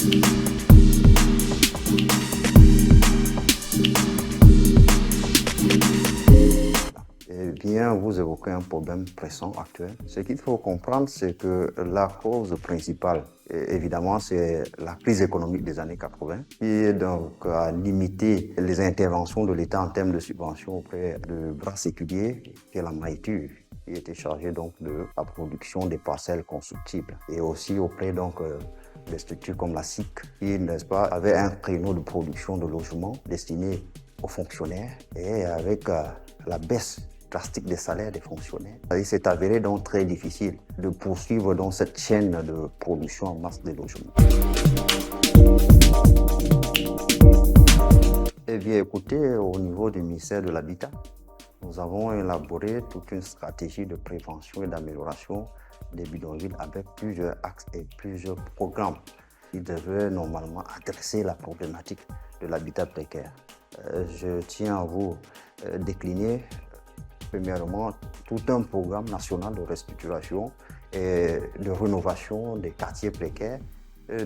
Eh bien, vous évoquez un problème pressant actuel. Ce qu'il faut comprendre, c'est que la cause principale, évidemment, c'est la crise économique des années 80, qui donc a limité les interventions de l'État en termes de subventions auprès de bras séculiers, qui est la maïture, qui était chargée donc de la production des parcelles constructibles, et aussi auprès donc des structures comme la SIC, qui, n'est-ce pas, avait un créneau de production de logements destiné aux fonctionnaires, et avec la baisse drastique des salaires des fonctionnaires. Il s'est avéré donc très difficile de poursuivre dans cette chaîne de production en masse de logements. Eh bien, écoutez, au niveau du ministère de l'Habitat, nous avons élaboré toute une stratégie de prévention et d'amélioration des bidonvilles avec plusieurs axes et plusieurs programmes qui devaient normalement adresser la problématique de l'habitat précaire. Je tiens à vous décliner premièrement tout un programme national de restructuration et de rénovation des quartiers précaires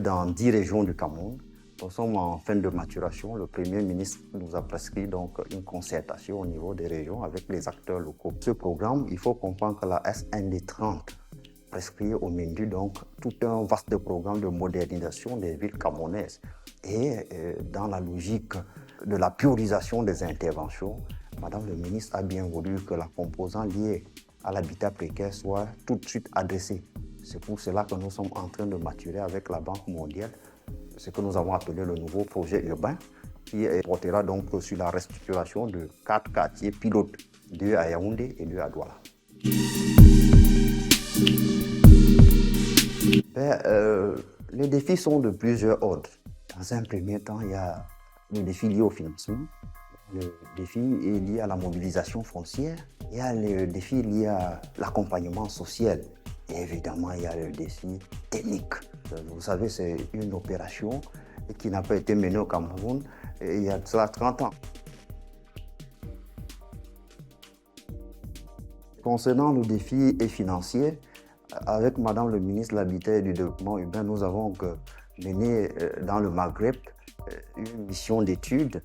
dans 10 régions du Cameroun. Nous sommes en fin de maturation. Le Premier ministre nous a prescrit donc une concertation au niveau des régions avec les acteurs locaux. Ce programme, il faut comprendre que la SND 30 prescrit au MINDU donc tout un vaste programme de modernisation des villes camerounaises. Et dans la logique de la priorisation des interventions, Madame le ministre a bien voulu que la composante liée à l'habitat précaire soit tout de suite adressée. C'est pour cela que nous sommes en train de maturer avec la Banque mondiale ce que nous avons appelé le nouveau projet urbain qui portera donc sur la restructuration de 4 quartiers pilotes, 2 à Yaoundé et 2 à Douala. Les défis sont de plusieurs ordres. Dans un premier temps, il y a le défi lié au financement. Le défi est lié à la mobilisation foncière. Il y a le défi lié à l'accompagnement social. Et évidemment, il y a le défi technique. Vous savez, c'est une opération qui n'a pas été menée au Cameroun il y a de cela 30 ans. Concernant le défi financier, avec Madame le ministre de l'Habitat et du Développement urbain, nous avons mené dans le Maghreb une mission d'études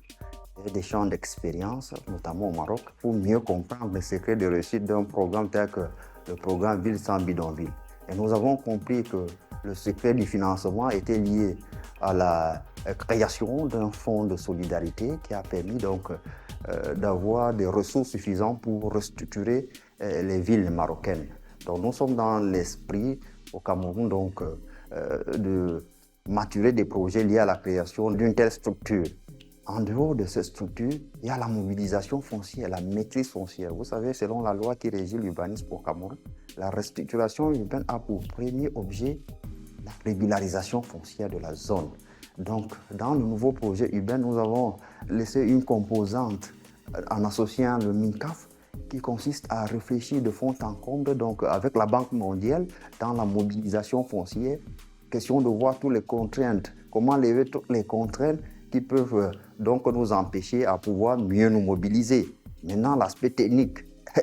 et d'échanges d'expérience, notamment au Maroc, pour mieux comprendre les secrets de réussite d'un programme tel que le programme Ville sans bidonville. Et nous avons compris que le secret du financement était lié à la création d'un fonds de solidarité qui a permis donc d'avoir des ressources suffisantes pour restructurer les villes marocaines. Donc nous sommes dans l'esprit au Cameroun donc, de maturer des projets liés à la création d'une telle structure. En dehors de cette structure, il y a la mobilisation foncière, la maîtrise foncière. Vous savez, selon la loi qui régit l'urbanisme au Cameroun, la restructuration urbaine a pour premier objet la régularisation foncière de la zone. Donc, dans le nouveau projet urbain, nous avons laissé une composante en associant le MINCAF qui consiste à réfléchir de fond en comble donc, avec la Banque mondiale dans la mobilisation foncière. Question de voir toutes les contraintes, comment lever toutes les contraintes qui peuvent donc nous empêcher à pouvoir mieux nous mobiliser. Maintenant, l'aspect technique,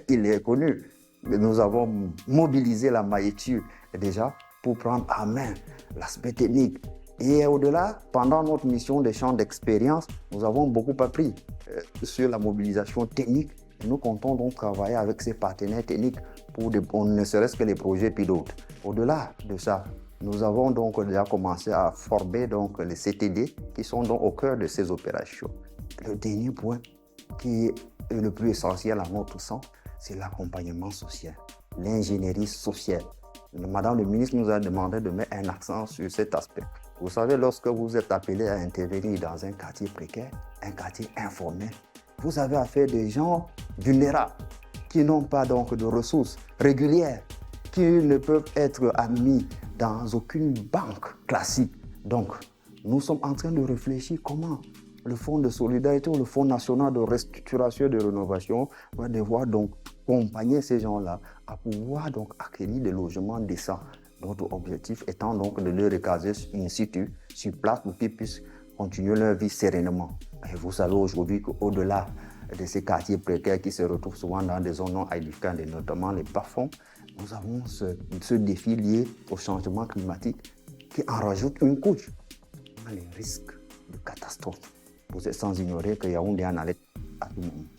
il est connu. Nous avons mobilisé la maïture déjà pour prendre à main l'aspect technique. Et au-delà, pendant notre mission d'échange d'expérience, nous avons beaucoup appris sur la mobilisation technique. Et nous comptons donc travailler avec ces partenaires techniques pour ne serait-ce que les projets pilotes. Au-delà de ça, nous avons donc déjà commencé à former donc les CTD qui sont donc au cœur de ces opérations. Le dernier point qui est le plus essentiel à notre sens, c'est l'accompagnement social, l'ingénierie sociale. Madame le ministre nous a demandé de mettre un accent sur cet aspect. Vous savez, lorsque vous êtes appelé à intervenir dans un quartier précaire, un quartier informel, vous avez affaire à des gens vulnérables qui n'ont pas donc de ressources régulières, qui ne peuvent être admis dans aucune banque classique. Donc, nous sommes en train de réfléchir comment le Fonds de solidarité ou le Fonds national de restructuration et de rénovation va devoir donc accompagner ces gens-là à pouvoir donc acquérir des logements décents. Notre objectif étant donc de les recaser in situ, sur place, pour qu'ils puissent continuer leur vie sereinement. Et vous savez aujourd'hui qu'au-delà de ces quartiers précaires qui se retrouvent souvent dans des zones non aedificantes, et notamment les bas-fonds, nous avons ce défi lié au changement climatique qui en rajoute une couche. les risques de catastrophe, sans ignorer que Yaoundé en allait à tout moment.